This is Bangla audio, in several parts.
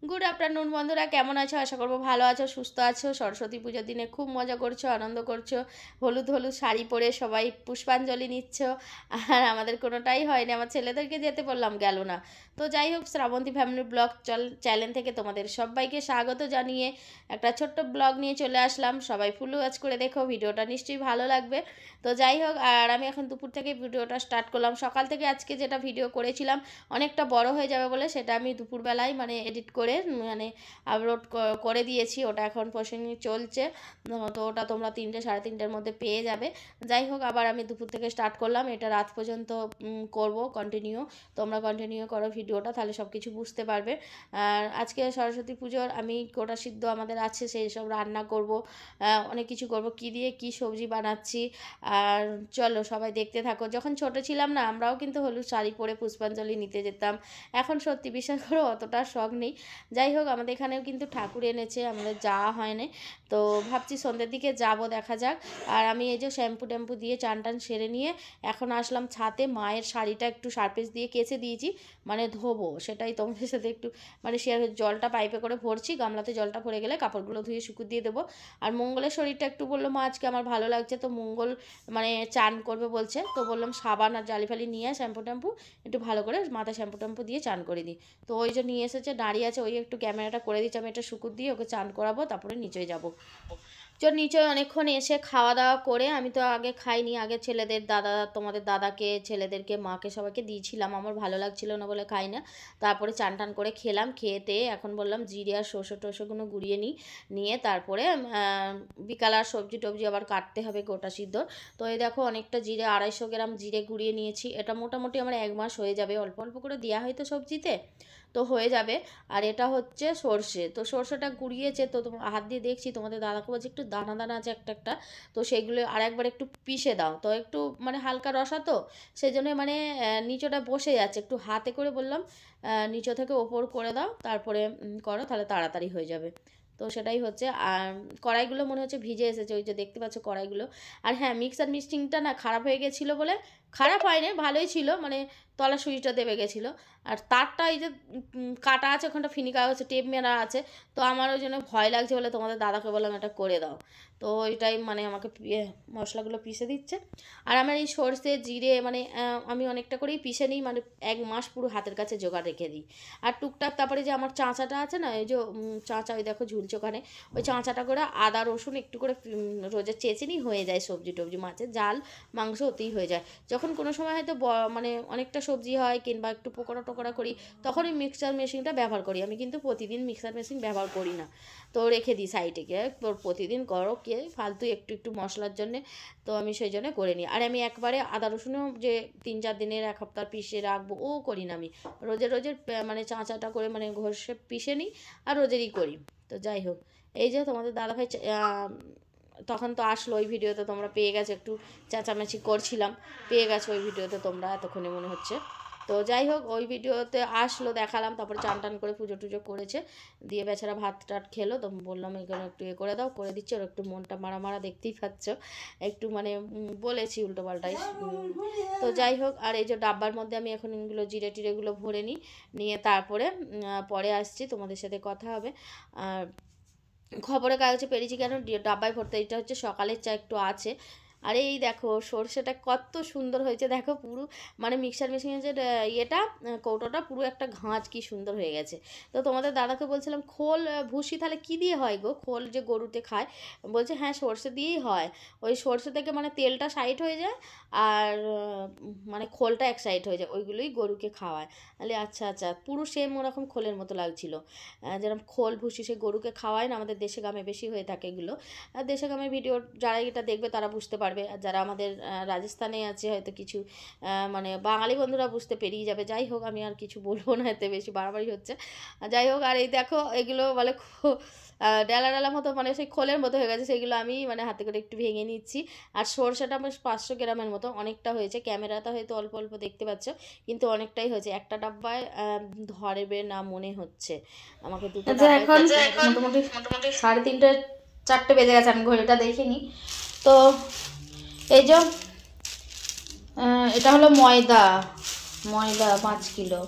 গুড আফটারনুন বন্ধুরা, কেমন আছো? আশা করবো ভালো আছো, সুস্থ আছো। সরস্বতী পুজোর দিনে খুব মজা করছো, আনন্দ করছো। হলুদ হলুদ শাড়ি পরে সবাই পুষ্পাঞ্জলি নিচ্ছ। আর আমাদের কোনোটাই হয়নি, আমার ছেলেদেরকে যেতে বললাম, গেল না। তো যাই হোক, শ্রাবন্তী ফ্যামিলি ব্লগ চ্যানেল থেকে তোমাদের সবাইকে স্বাগত জানিয়ে একটা ছোট্ট ব্লগ নিয়ে চলে আসলাম। সবাই ফুল ওয়াচ করে দেখো, ভিডিওটা নিশ্চয়ই ভালো লাগবে। তো যাই হোক, আর আমি এখন দুপুর থেকে ভিডিওটা স্টার্ট করলাম। সকাল থেকে আজকে যেটা ভিডিও করেছিলাম অনেকটা বড় হয়ে যাবে বলে সেটা আমি দুপুরবেলায় মানে এডিট করে মানে আপলোড করে দিয়েছি। ওটা এখন প্রসেসিং চলছে। তো ওটা তোমরা 3টে সাড়ে 3টের মধ্যে পেয়ে যাবে। যাই হোক, আবার আমি দুপুর থেকে স্টার্ট করলাম, এটা রাত পর্যন্ত করব কন্টিনিউ। তোমরা কন্টিনিউ করো ভিডিওটা, তাহলে সব কিছু বুঝতে পারবে। আর আজকে সরস্বতী পুজোর আমি কোটা সিদ্ধ আমাদের আছে, সেই সব রান্না করব, অনেক কিছু করব। কী দিয়ে কী সবজি বানাচ্ছি, আর চলো সবাই দেখতে থাকো। যখন ছোট ছিলাম না, আমরাও কিন্তু হলুদ শাড়ি পরে পুষ্পাঞ্জলি নিতে যেতাম। এখন সত্যি বিশ্বাস করো অতটা শখ নেই। যাই হোক, আমাদের এখানেও কিন্তু ঠাকুর এনেছে, আমাদের যাওয়া হয়নি। তো ভাবছি সন্ধ্যের দিকে যাব, দেখা যাক। আর আমি এই যে শ্যাম্পু ট্যাম্পু দিয়ে চান টান সেরে নিয়ে এখন আসলাম ছাদে। মায়ের শাড়িটা একটু সারফেস দিয়ে কেচে দিয়েছি, মানে ধোবো, সেটাই তোমাদের সাথে একটু মানে শেয়ার। জলটা পাইপে করে ভরছি, গামলাতে জলটা ভরে গেলে কাপড়গুলো ধুয়ে শুকু দিয়ে দেবো। আর মঙ্গলের শরীরটা একটু বললো মা আজকে আমার ভালো লাগছে, তো মঙ্গল মানে চান করবে বলছে। তো বললাম সাবান আর জালি ফালি নিয়ে শ্যাম্পু ট্যাম্পু একটু ভালো করে মাথায় শ্যাম্পু ট্যাম্পু দিয়ে চান করে দিই। তো ওই যে নিয়ে এসেছে, দাঁড়িয়ে আছে, ওই একটু ক্যামেরাটা করে দিচ্ছি। আমি এটা শুকুর দিয়ে ওকে চান করাবো, তারপরে নিচে যাব। চল নিচে অনেকক্ষণ এসে খাওয়া দাওয়া করে, আমি তো আগে খাইনি, আগে ছেলেদের দাদা, তোমাদের দাদাকে, ছেলেদেরকে, মাকে সবাইকে দিয়েছিলাম। আমার ভালো লাগছিল না বলে খাই না। তারপরে চান টান করে খেলাম, খেতে এখন বললাম জিরে আর সরষে টসেগুলো গুঁড়িয়ে নিয়ে তারপরে বিকাল আর সবজি টবজি আবার কাটতে হবে গোটা সিদ্ধ। তো এই দেখো অনেকটা জিরে, 250 গ্রাম জিরে গুঁড়িয়ে নিয়েছি। এটা মোটামুটি আমার 1 মাস হয়ে যাবে, অল্প অল্প করে দেওয়া হয় তো সবজিতে, তো হয়ে যাবে। আর এটা হচ্ছে সর্ষে, তো সর্ষেটা গুঁড়িয়েছে, তো হাত দিয়ে দেখছি তোমাদের দাদাকে বলছি একটু দানা দানা আছে একটা একটা, তো সেইগুলো আর একবার একটু পিষে দাও। তো একটু মানে হালকা রসা, তো সেই জন্য মানে নিচোটা বসে যাচ্ছে, একটু হাতে করে বললাম নিচো থেকে ওপর করে দাও, তারপরে করো, তাহলে তাড়াতাড়ি হয়ে যাবে। তো সেটাই হচ্ছে। আর কড়াইগুলো মনে হচ্ছে ভিজে এসেছে, ওই যে দেখতে পাচ্ছ কড়াইগুলো। আর হ্যাঁ, মিক্সার মিক্সিংটা না খারাপ হয়ে গেছিলো বলে, খারাপ হয়নি, ভালোই ছিল, মানে তলা সুইচটা দেবে গেছিলো। আর তারটা এই যে কাটা আছে, ওখানটা ফিনিকা আছে, টেপ মেরা আছে। তো আমার ওই জন্য ভয় লাগছে বলে তোমাদের দাদাকে বললাম এটা করে দাও। তো ওইটাই মানে আমাকে মশলাগুলো পিষে দিচ্ছে। আর আমার এই সর্ষে জিরে মানে আমি অনেকটা করেই পিষে নিই, মানে 1 মাস পুরো হাতের কাছে জোগাড় রেখে দিই। আর টুকটাক তারপরে যে আমার চাঁচাটা আছে না, এই যে চাঁচা, ওই দেখো ঝুলছে ওখানে, ওই চাঁচাটা করে আদা রসুন একটু করে রোজে চেঁচে নিই, হয়ে যায় সবজি টবজি, মাছের ঝাল মাংস ওতেই হয়ে যায়। যখন কোনো সময় হয়তো মানে অনেকটা সবজি হয় কিংবা একটু পকোড়া টকোড়া করি, তখন ওই মিক্সচার মেশিনটা ব্যবহার করি। আমি কিন্তু প্রতিদিন মিক্সার মেশিন ব্যবহার করি না, তো রেখে দিই সাইডে গিয়ে। প্রতিদিন করো কে ফালতু একটু একটু মশলার জন্যে, তো আমি সেই জন্য করে নিই। আর আমি একবারে আদা রসুনও যে 3-4 দিনের 1 সপ্তাহ পিষে রাখবো ও করি না আমি। রোজের রোজের মানে চাঁচাটা করে মানে ঘষে পিষে নিই, আর রোজেরই করি। তো যাই হোক, এই যে তোমাদের দাদাভাই তখন তো আসলো, ওই ভিডিওতে তোমরা পেয়ে গেছো, একটু চেঁচামেচি করছিলাম, পেয়ে গেছো ওই ভিডিওতে তোমরা এতক্ষণে মনে হচ্ছে। তো যাই হোক, ওই ভিডিওতে আসলো, দেখালাম, তারপরে চান টান করে পুজো টুজো করেছে, দিয়ে বেচারা ভাত টাট খেলো। তো বললাম এখানে একটু করে দাও, করে দিচ্ছে। ওর একটু মনটা মারা মারা, দেখতেই পাচ্ছ, একটু মানে বলেছি উল্টো পাল্টাই। তো যাই হোক, আর এই যে ডাব্বার মধ্যে আমি এখন এগুলো জিরে টিরেগুলো ভরে নিয়ে তারপরে পরে আসছি, তোমাদের সাথে কথা হবে। আর খবরের কাগজে পেরেছি কেন ডাব্বায় ভরতে, এটা হচ্ছে সকালের চা একটু আছে। আর এই দেখো সর্ষেটা কত সুন্দর হয়েছে, দেখো পুরো মানে মিক্সার মেশিনের যে ইয়েটা, কৌটোটা পুরো একটা ঘাঁচ কি সুন্দর হয়ে গেছে। তো তোমাদের দাদাকে বলছিলাম খোল ভুসি তাহলে কী দিয়ে হয় গো, খোল যে গরুতে খায়, বলছে হ্যাঁ সর্ষে দিয়েই হয়। ওই সর্ষে থেকে মানে তেলটা সাইড হয়ে যায়, আর মানে খোলটা এক সাইড হয়ে যায়, ওইগুলোই গরুকে খাওয়ায়। তাহলে আচ্ছা আচ্ছা, পুরো সেম ওরকম খোলের মতো লাগছিলো, যেরকম খোল ভুসি সে গরুকে খাওয়ায় না, আমাদের দেশে গ্রামে বেশি হয়ে থাকে এগুলো। আর দেশে গ্রামের ভিডিও যারা এটা দেখবে তারা বুঝতে পারবে, আর যারা আমাদের রাজস্থানে আছে হয়তো কিছু মানে বাঙালি বন্ধুরা বুঝতে পেরিয়ে যাবে। যাই হোক, আমি আর কিছু বলবো না, এতে বেশি বাড়াবাড়ি হচ্ছে। যাই হোক, আর এই দেখো এগুলো বলে ডালা ডালা মতো, মানে সেই খোলের মতো হয়ে গেছে, সেগুলো আমি মানে হাতে করে একটু ভেঙে নিচ্ছি। আর সরষেটা আমার 500 গ্রামের মতো, অনেকটা হয়েছে, ক্যামেরাতে হয়তো অল্প অল্প দেখতে পাচ্ছ, কিন্তু অনেকটাই হয়েছে। একটা ডাব্বায় ধরবে না মনে হচ্ছে আমাকে, দুটো এখন মোটামুটি 3:30 4টে বেজে গেছে, আমি ঘড়িটা দেখিনি। তো এই যে এটা হলো ময়দা 5 কিলো,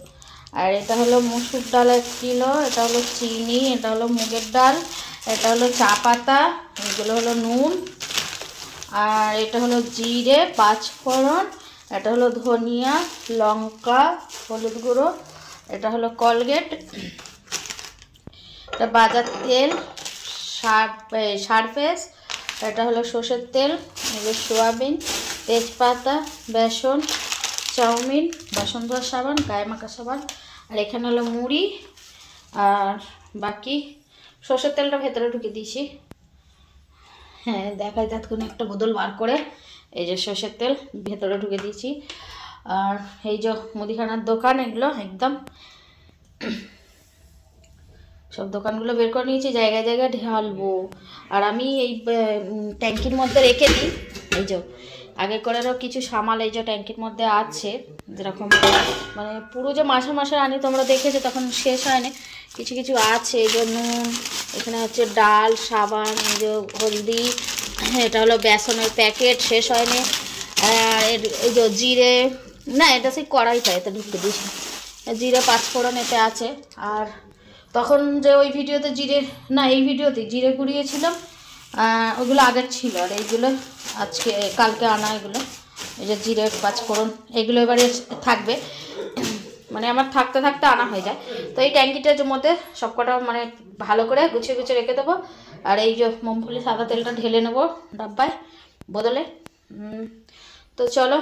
আর এটা হলো মুসুর ডাল 1 কিলো, এটা হলো চিনি, এটা হলো মুগের ডাল, এটা হলো চা পাতা, এগুলো হলো নুন, আর এটা হলো জিরে 5 ফোড়ন, এটা হলো ধনিয়া, লঙ্কা, হলুদ গুঁড়ো, এটা হলো কলগেট, এটা বাজার তেল, সারফেস, এটা হলো সর্ষের তেল, এগুলো সোয়াবিন, তেজপাতা, বেসন, চাউমিন, বাসন ধোয়ার সাবান, গায়ে মাখা সাবান, আর এখানে হলো মুড়ি। আর বাকি সর্ষের তেলটা ভেতরে ঢুকে দিয়েছি। হ্যাঁ দেখাই ততক্ষণ একটা বোতল বার করে, এই যে সর্ষের তেল ভেতরে ঢুকে দিয়েছি। আর এই যে মুদিখানার দোকান, এগুলো একদম সব দোকানগুলো বের করে নিয়েছি, জায়গায় জায়গায় ঢালবো। আর আমি এই ট্যাঙ্কির মধ্যে রেখে দিই, এই যে আগে করেও কিছু সামাল এই যে ট্যাঙ্কির মধ্যে আছে, যেরকম মানে পুরো যে মাসে মাসে আনি তোমরা দেখেছো তখন শেষ হয়নি, কিছু কিছু আছে। এই যে নুন, এখানে হচ্ছে ডাল, সাবান, এই যে হলদি, এটা হলো বেসনের প্যাকেট শেষ হয়নি, আর এই যে জিরে, না এটা সেই কড়াইটা এতে ঢুকে দিয়েছি, জিরে 5 ফোড়ন এতে আছে। আর তখন যে ওই ভিডিওতে জিরে, না এই ভিডিওতে জিরে গুঁড়িয়েছিলাম, ওগুলো আগের ছিল, আর এইগুলো আজকে কালকে আনা, এগুলো এই যে জিরে 5 ফোড়ন, এগুলো এবারে থাকবে, মানে আমার থাকতে থাকতে আনা হয়ে যায়। তো এই ট্যাঙ্কিটার মধ্যে সবকটা মানে ভালো করে গুছিয়ে গুছিয়ে রেখে দেবো। আর এই যে মুগফলি সাদা তেলটা ঢেলে নেবো ডাব্বায় বদলে। তো চলো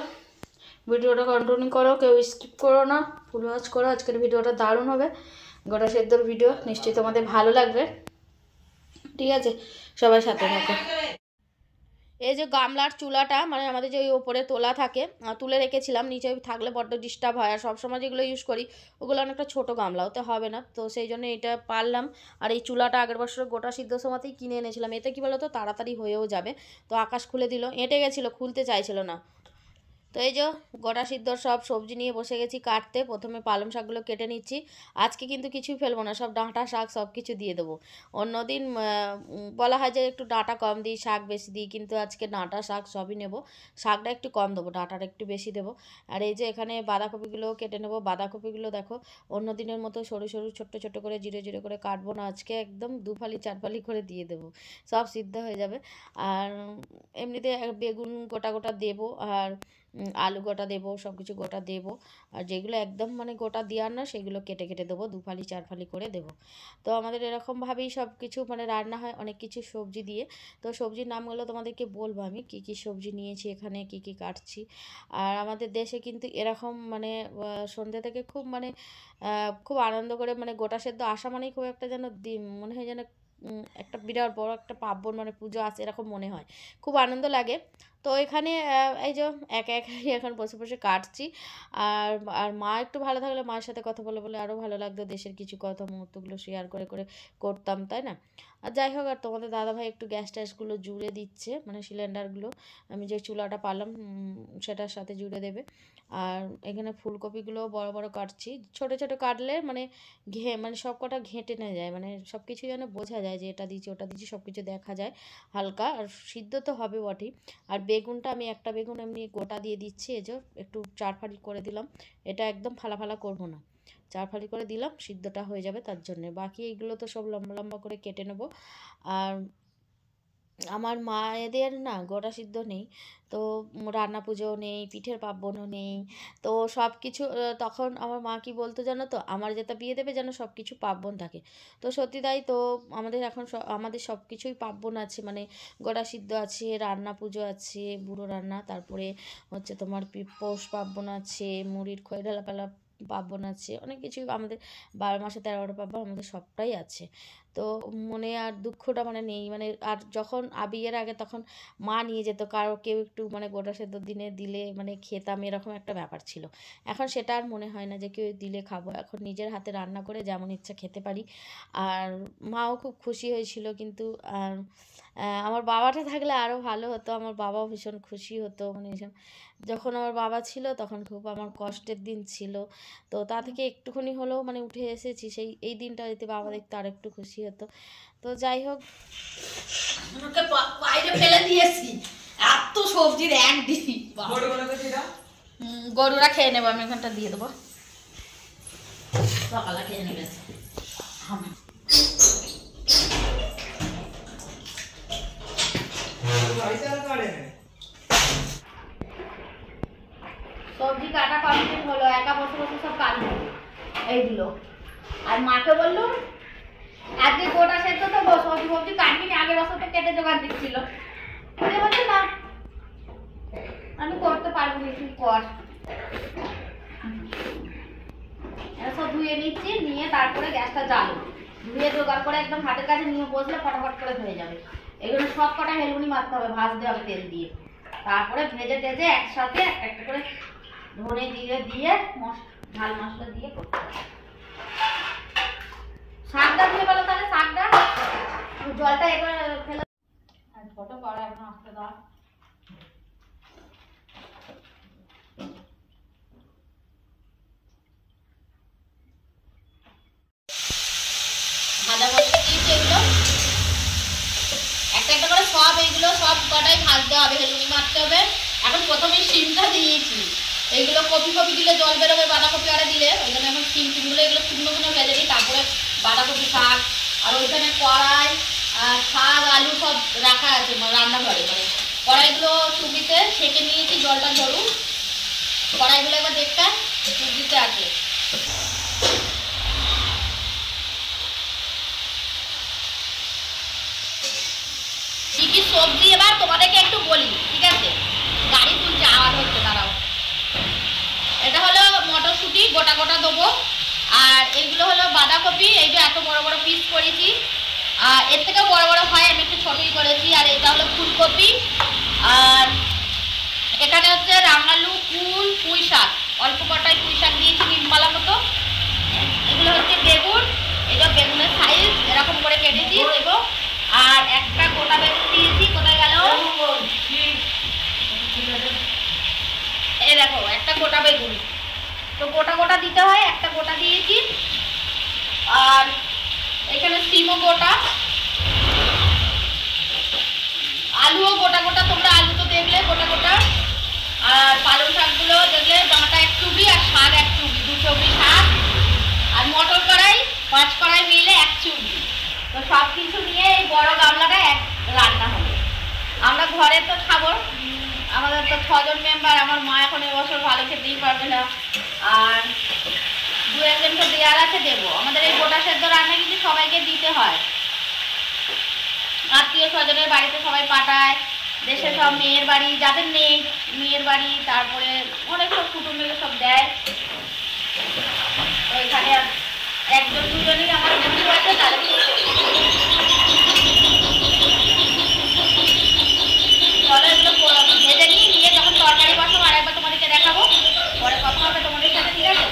ভিডিওটা কন্টিনিউ করো, কেউ স্কিপ করো না, ফুল ওয়াচ করো। আজকের ভিডিওটা দারুণ হবে, গোটা সেদ্ধর ভিডিও, নিশ্চয়ই তোমাদের ভালো লাগবে। ঠিক আছে, সবাই সাথে থাকো। এই যে গামলার চুলাটা মানে আমাদের যে ওই ওপরে তোলা থাকে, তুলে রেখেছিলাম, নিচে থাকলে বড্ড ডিস্টার্ব হয়। আর সবসময় যেগুলো ইউজ করি ওগুলো অনেকটা ছোটো গামলা, ওতে হবে না, তো সেই জন্য এটা পারলাম। আর এই চুলাটা আগের বছর গোটা সিদ্ধ সময়তেই কিনে এনেছিলাম, এতে কী বলো তো তাড়াতাড়ি হয়েও যাবে। তো আকাশ খুলে দিল, এঁটে গেছিলো, খুলতে চাইছিল না। তো এই যে গোটা সিদ্ধর সব সবজি নিয়ে বসে গেছি কাটতে। প্রথমে পালং শাকগুলো কেটে নিচ্ছি, আজকে কিন্তু কিছুই ফেলবো না, সব ডাঁটা শাক সব কিছু দিয়ে দেবো। অন্যদিন বলা হয় যে একটু ডাঁটা কম দিই, শাক বেশি দিই, কিন্তু আজকে ডাঁটা শাক সবই নেব, শাকটা একটু কম দেবো, ডাঁটাটা একটু বেশি দেবো। আর এই যে এখানে বাঁধাকপিগুলো কেটে নেবো, বাঁধাকপিগুলো দেখো অন্য দিনের মতো সরু সরু ছোট্ট ছোট্ট করে জিরে জিরে করে কাটবো না, আজকে একদম 2 ফালি 4 ফালি করে দিয়ে দেবো, সব সিদ্ধ হয়ে যাবে। আর এমনিতে বেগুন গোটা গোটা দেবো, আর আলু গোটা দেবো, সব কিছু গোটা দেবো। আর যেগুলো একদম মানে গোটা দেওয়ার না সেগুলো কেটে কেটে দেবো, 2 ফালি 4 ফালি করে দেবো। তো আমাদের এরকমভাবেই সব কিছু মানে রান্না হয়, অনেক কিছু সবজি দিয়ে। তো সবজির নামগুলো তোমাদেরকে বলবো আমি কী কী সবজি নিয়েছি, এখানে কী কী কাটছি। আর আমাদের দেশে কিন্তু এরকম মানে সন্ধ্যে থেকে খুব মানে খুব আনন্দ করে মানে গোটা সেদ্ধ আসা মানেই খুব একটা যেন মনে হয় যেন একটা বিরাট বড় একটা পার্বণ মানে পুজো আছে এরকম মনে হয়, খুব আনন্দ লাগে। তো এখানে এই যে একা একাই এখন বসে বসে কাটছি। আর আর মা একটু ভালো থাকলে মায়ের সাথে কথা বলে বলে আরও ভালো লাগতো, দেশের কিছু কথা মুহূর্তগুলো শেয়ার করে করে করতাম, তাই না? আর যাই হোক, আর তোমাদের দাদাভাই একটু গ্যাস ট্যাসগুলো জুড়ে দিচ্ছে, মানে সিলিন্ডারগুলো আমি যে চুলাটা পালাম সেটার সাথে জুড়ে দেবে। আর এখানে ফুলকপিগুলো বড় বড় কাটছি, ছোট ছোট কাটলে মানে মানে সব কটা ঘেঁটে না যায়, মানে সব কিছু যেন বোঝা যায় যে এটা দিচ্ছি ওটা দিচ্ছি, সব কিছু দেখা যায় হালকা। আর সিদ্ধ তো হবে বটেই। আর বেগুনটা আমি একটা বেগুন এমনি গোটা দিয়ে দিচ্ছি, এই যে একটু 4 ফালি করে দিলাম, এটা একদম ফালা ফালা করবো না, 4 ফালি করে দিলাম, সিদ্ধটা হয়ে যাবে তার জন্যে। বাকি এইগুলো তো সব লম্বা লম্বা করে কেটে নেবো। আর আমার মায়েদের না গোটা সিদ্ধ নেই, তো রান্না পুজোও নেই, পিঠের পার্বণও নেই, তো সব কিছু তখন আমার মা কি বলতো জানো তো, আমার যেটা বিয়ে দেবে যেন সব কিছু পার্বণ থাকে। তো সত্যি তাই, তো আমাদের এখন আমাদের সব কিছুই পার্বণ আছে, মানে গোটা সিদ্ধ আছে, রান্না পুজো আছে, বুড়ো রান্না, তারপরে হচ্ছে তোমার পৌষ পার্বণ আছে, মুড়ির খই ঢালা পালা পার্বণ আছে, অনেক কিছুই আমাদের 12 মাসে 13টা পার্বণ আমাদের সবটাই আছে। তো মনে আর দুঃখটা মানে নেই, মানে আর যখন বিয়ের আগে তখন মা নিয়ে যেত, কারো কেউ একটু মানে গোটা সেদ্ধ দিনে দিলে মানে খেতাম, এরকম একটা ব্যাপার ছিল। এখন সেটা আর মনে হয় না যে কেউ দিলে খাবো, এখন নিজের হাতে রান্না করে যেমন ইচ্ছা খেতে পারি। আর মাও খুব খুশি হয়েছিল, কিন্তু আমার বাবাটা থাকলে আরও ভালো হতো, আমার বাবাও ভীষণ খুশি হতো, মানে যখন আমার বাবা ছিল তখন খুব আমার কষ্টের দিন ছিল, তো তা থেকে একটুখানি হলেও মানে উঠে এসেছি, সেই এই দিনটা যদি বাবা দেখতো আর একটু খুশি হতো। তো যাই হোক, বাইরে ফেলে দিয়েছি এত সবজির এক দিই, গরুরা খেয়ে নেবো, আমি এখানটা দিয়ে দেবো। সকালে খেয়ে নিয়েছে। সবজি কাটা কমপ্লিট হলো, একা বসে বসে সব কাটলো এইগুলো। আর মাকে বললো আজকে গোটা সেদ্ধ তো সবজি ফবজি কাটবি না, আগের বছর তো কেটে জোগাড় দিচ্ছিল। বলছে না আমি করতে পারবো না, তুই কর। সব ধুয়ে নিচ্ছি, নিয়ে তারপরে গ্যাসটা জ্বালো, ধুয়ে জোগাড় করে একদম হাতের কাছে নিয়ে বসলে ফটাফট করে হয়ে যাবে। এগুলো সব কটা হেলুনি মারতে হবে, ভাজতে হবে তেল দিয়ে, তারপরে ভেজে টেজে একসাথে একটা করে ধনে জিরে দিয়ে ঝাল মশলা দিয়ে করতে হবে। শাকটা দিয়ে বলো তাহলে, শাকটা জলটা এবার ফেলে ছোট করা এখন আসতে দাও। ভাজা মশলা দিয়েছি এগুলো একটা একটা করে, সব এইগুলো সব কটাই ভাজতে হবে, হেলুনি মারতে হবে। এখন প্রথমে শিমটা দিয়েছি, এইগুলো কপি কপি দিলে জল বেরোবে, বাঁধাকপি আরে দিলে, ওই জন্য এখন শিমগুলো এগুলো শুকনো শুকনো ভেজে দিই, তারপরে বাঁধাকপি শাক। আর ওইখানে কড়াই আর শাক আলু সব রাখা আছে রান্নাঘরে, মানে কড়াইগুলো চুবিতে সেঁকে নিয়েছি, জলটা ঝরুক। কড়াইগুলো একবার দেখতে চুবিতে আছে। কি কি সবজি এবার তোমাদেরকে একটু বলি, ঠিক আছে? গাড়ি তুলছে, আওয়াজ হচ্ছে, দাঁড়াও। এটা হলো মটরশুঁটি গোটা গোটা দেবো, আর এইগুলো হলো বাঁধাকপি, এইটা এত বড় বড় পিস করেছি, আর এর থেকে বড় বড় হয়, আমি একটু ছোটই করেছি। আর এটা হলো ফুলকপি, আর এখানে হচ্ছে রাঙালু, কুল, পুঁই শাক, অল্প কটায় পুঁই শাক দিয়েছি নিমপালা মতো। এগুলো হচ্ছে বেগুন, এটা বেগুনের সাইজ এরকম করে কেটেছি দেবো। আর একটা গোটা বেগুন দিয়েছি, কোথায় গেল? এই দেখো একটা গোটা বেগুন, তো গোটা গোটা দিতে হয়, একটা গোটা দিয়েছি। আর এখানে সিমও গোটা, আলুও গোটা গোটা, তোমরা আলু তো দেখলে গোটা গোটা। আর পালং শাকগুলো দেখলে ডাঁটা এক চুবড়ি আর শাক এক চুবড়ি, 2 চুবড়ি শাক। আর মটর কড়াই 5 কড়াই মিলে 1 চুবড়ি। তো সব কিছু নিয়ে এই বড় গামলাটা এক রান্না হবে। আমরা ঘরে তো খাবো, আমাদের তো 6 জন মেম্বার, আমার মা এখন এবছর ভালো খেতেই পারবে না, আর 2-1 জনকে দেওয়ার আছে, দেবো। আমাদের এই গোটা সেদ্ধ রান্না কিন্তু সবাইকে দিতে হয়, আত্মীয় স্বজনের বাড়িতে সবাই পাঠায়, দেশে সব মেয়ের বাড়ি যাদের নেই মেয়ের বাড়ি, তারপরে অনেক সব কুটুম্বে সব দেয়। তো এখানে 1-2 জনই আমার বন্ধু আছে, তাদেরকে চলো এগুলো ভেজে নিয়ে যখন তরকারি বসাবো আরেকবার তোমাদেরকে দেখাবো, পরে কথা হবে তোমাদের সাথে, ঠিক আছে?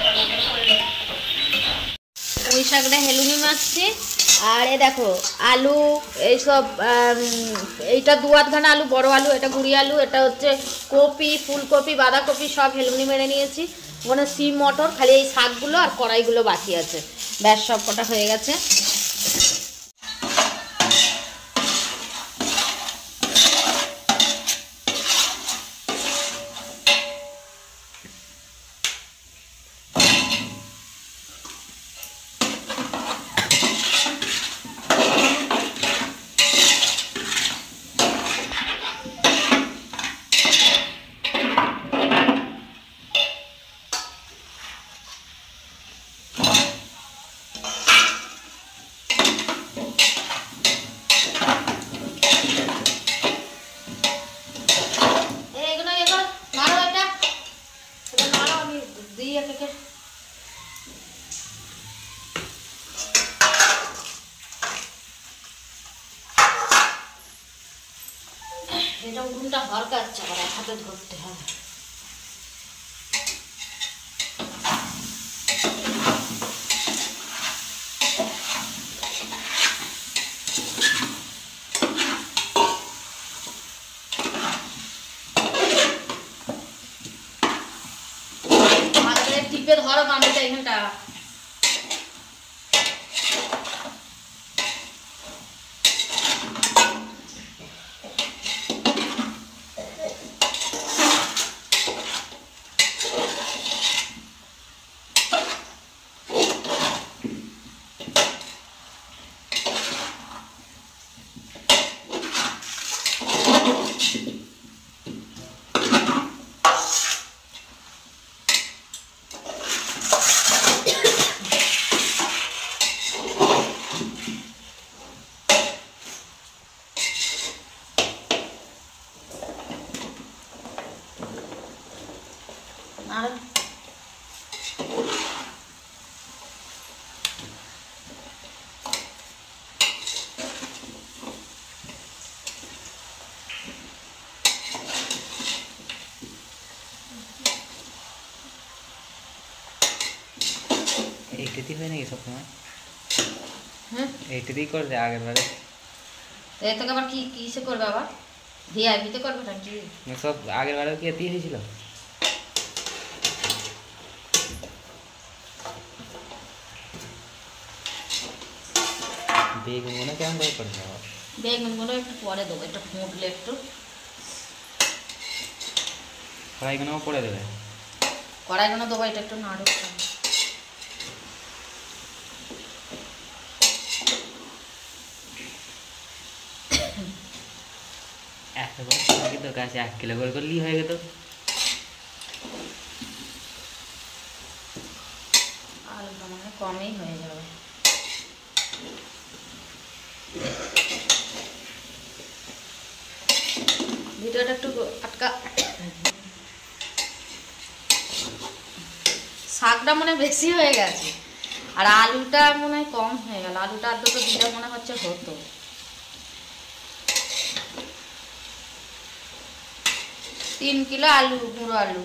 পুঁই শাকটা হেলুনি মারছি। আর এ দেখো আলু, এইসব এইটা 2-8 আলু, বড় আলু, এটা গুঁড়ি আলু, এটা হচ্ছে কপি, ফুলকপি, বাঁধাকপি সব হেলুনি মেরে নিয়েছি। ওখানে সিম মটর, খালি এই শাকগুলো আর কড়াইগুলো বাকি আছে, ব্যাস সব কটা হয়ে গেছে। এটা উনুনটা হরকাচ্ছে, আবার এক হাতে ধরতে হবে। টিপে ধরো গামলাটা এখানটা। এইটি হয় নাকি সবসময়? হ্যাঁ এইটাতেই করবে আগের বারে। এর থেকে আবার কিসে করবে আবার? ভিআইপিতে করবে নাকি? সব আগের বারেও কি এতেই হয়েছিল? বেগুনগুলো কেমন করে করবে আবার? বেগুনগুলো একটু পরে দেবো, একটু ফুটলে একটু। কড়াইগুলোও পরে দেবে? কড়াইগুলো দেবো, এটা একটু নাড়ু। এত করে তো কাছে 1 কিলো করে করলেই হয়ে গেত। আলুটা মানে কমই হয়ে যাবে। ভিডিওটা একটু আটকা। শাকটা মনে বেশি হয়ে গেছে আর আলুটা মনে হয় কম হয়ে গেল। আলুটা আর দুটো দিলে মনে হচ্ছে হতো। 3 কিলো আলু, গুঁড়ো আলু,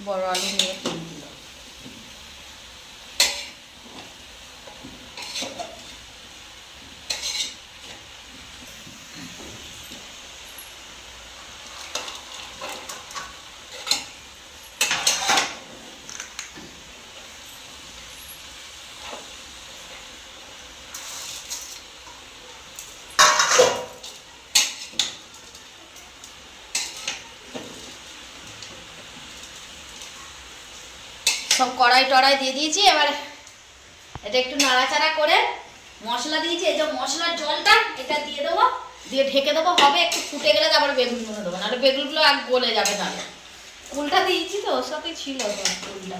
বড় আলু নিয়ে 3 কিলো। সব কড়াই টড়াই দিয়ে দিয়েছি। এবার এটা একটু নাড়াচাড়া করে মশলা দিয়েছি, এই যে মশলার জলটা এটা দিয়ে দেবো, দিয়ে ঢেকে দেবো। হবে একটু ফুটে গেলে তারপরে বেগুনগুলো দেবো, নাহলে বেগুনগুলো আর গলে যাবে। নাহলে কুলটা দিয়েছি তো, ওর সাথেই ছিল কুলটা।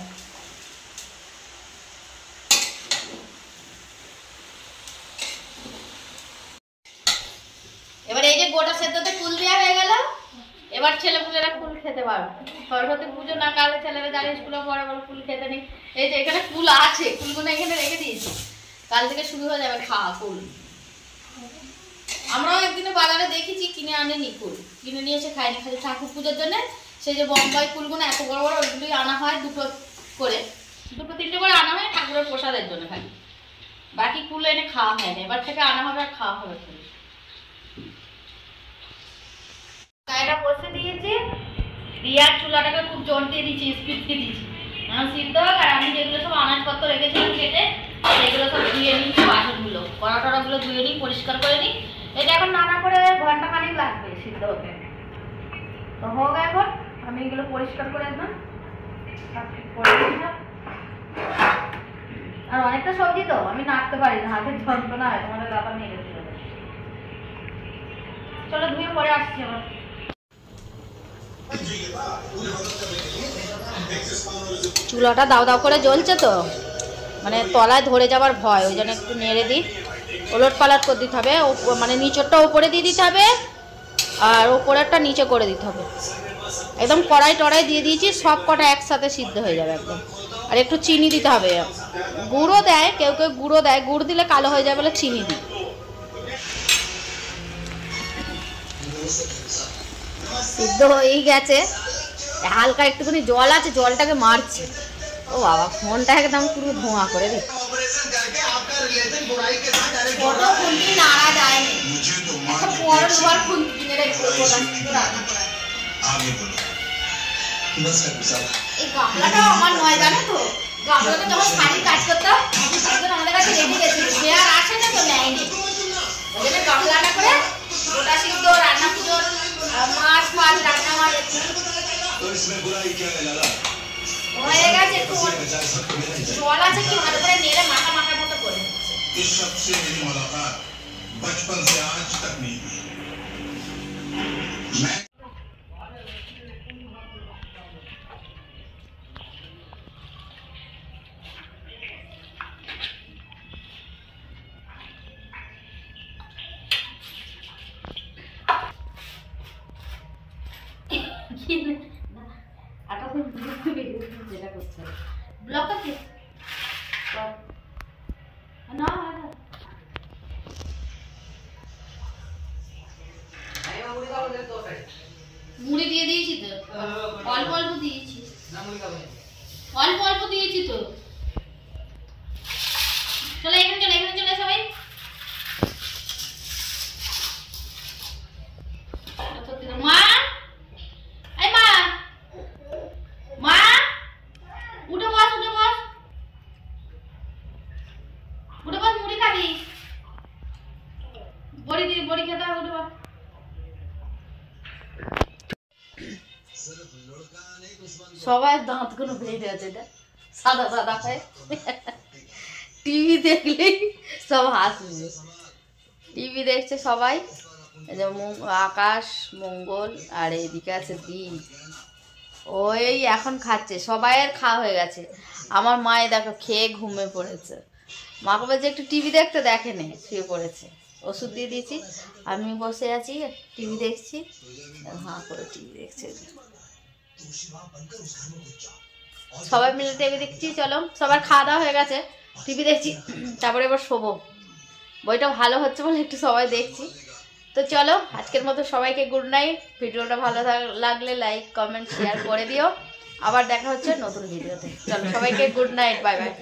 এবার এই যে গোটা সেদ্ধতে কুল দেওয়া হয়ে গেল। এবার ছেলেপুলেরা কুল খেতে পারবে। সরস্বতী পুজো না কালে ছেলেরা যারা স্কুলে পড়ে বলে কুল খেতে নেই। এই যে এখানে কুল আছে, কুলগুলো এখানে রেখে দিয়েছি, কাল থেকে শুরু হয়ে যাবে খাওয়া কুল। আমরাও একদিনে বাজারে দেখেছি, কিনে আনেনি কুল, কিনে নিয়ে এসে খাইনি, খালি ঠাকুর পুজোর জন্য সেই যে বোম্বাই কুলগুলো এত বড় বড় ওইগুলোই আনা হয়, দুটো তিনটে করে আনা হয় ঠাকুরের প্রসাদের জন্য খালি। বাকি কুল এনে খাওয়া হয় না, এবার থেকে আনা হবে আর খাওয়া হবে। কড়াইটা বসে দিয়েছি, রিয়ার চুলাটাকে খুব জোর দিয়ে দিচ্ছি, স্পিড দিয়ে দিচ্ছি, সিদ্ধ হোক। আর আমি যেগুলো সব আনাজপত্র রেখেছিলাম কেটে, সেগুলো সব ধুয়ে নিচ্ছি, বাসনগুলো কড়া টড়াগুলো ধুয়ে নিই, পরিষ্কার করে নিই। এটা এখন রান্না করে ঘন্টাখানিক লাগবে সিদ্ধ হতে। তো হোক, এখন আমি এগুলো পরিষ্কার করে একদম আর অনেকটা সবজি তো আমি নাড়তে পারি না, হাতের যন্ত্রণা হয়, তোমাদের দাদা নিয়ে গেছিল। চলো ধুয়ে পরে আসছি আবার। চুলাটা দাও দাও করে জ্বলছে তো, মানে তলায় ধরে যাবার ভয়, ওই জন্য একটু নেড়ে দিই। ওলট পালট করে দিতে হবে, মানে নিচেরটা ওপরে দিয়ে দিতে হবে আর ওপরেরটা নিচে করে দিতে হবে। একদম কড়াই টড়াই দিয়ে দিয়েছি, সব কটা একসাথে সিদ্ধ হয়ে যাবে একদম। আর একটু চিনি দিতে হবে, গুঁড়ো দেয় কেউ কেউ, গুঁড়ো দেয়, গুড় দিলে কালো হয়ে যাবে বলে চিনি দিই। সিদ্ধ হয়েই গেছে, হালকা একটুখানি জল আছে, জলটাকে মারছে। ও বাবা, ফোনটা একদম পুরো ধোঁয়া করে দিই। নাড়া যায়নি, এই গামলাটাও আমার নয়, জানো তো। গামলাটা যখন শাড়ি কাজ করতাম আমাদের কাছে রেডি গেছিল, সে আর আসে না তো নেয়নি। ওই জন্য গামলাটা করে গোটা সিদ্ধ, রান্না পুজোর মাছ ফাছ রান্না মাছ হয়ে গেছে। একটু জল আছে, কি ভালো করে নেড়ে মাখা মাখার মতো করে। যেটা করতে হবে ব্লকটা কি না, মুড়ি দিয়ে দিয়েছি তো, অল্প অল্প দিয়েছি, অল্প অল্প দিয়েছি তো। বড়ি খেতে হবে উঠে। সবাই দাঁতগুলো বেরিয়ে আছে, এটা সাদা সাদা হয়। টিভি দেখলেই সব হাসবে। টিভি দেখছে সবাই, এই যে আকাশ, মঙ্গল, আর এইদিকে আছে দিন। ওই এখন খাচ্ছে, সবাইয়ের খাওয়া হয়ে গেছে। আমার মায়ে দেখো খেয়ে ঘুমিয়ে পড়েছে। মাকে বলছে একটু টিভি দেখতে, দেখেনি, শুয়ে পড়েছে। ওষুধ দিয়ে দিয়েছি, আমি বসে আছি টিভি দেখছি, হাঁ করে টিভি দেখছে। সবাই মিলে টিভি দেখছি। চলো, সবার খাওয়া দাওয়া হয়ে গেছে, টিভি দেখছি, তারপরে এবার শোবো। বইটা ভালো হচ্ছে বলে একটু সবাই দেখছি। তো চলো, আজকের মতো সবাইকে গুড নাইট। ভিডিওটা ভালো লাগলে লাইক, কমেন্ট, শেয়ার করে দিও। আবার দেখা হচ্ছে নতুন ভিডিওতে। চলো সবাইকে গুড নাইট, বাই বাই।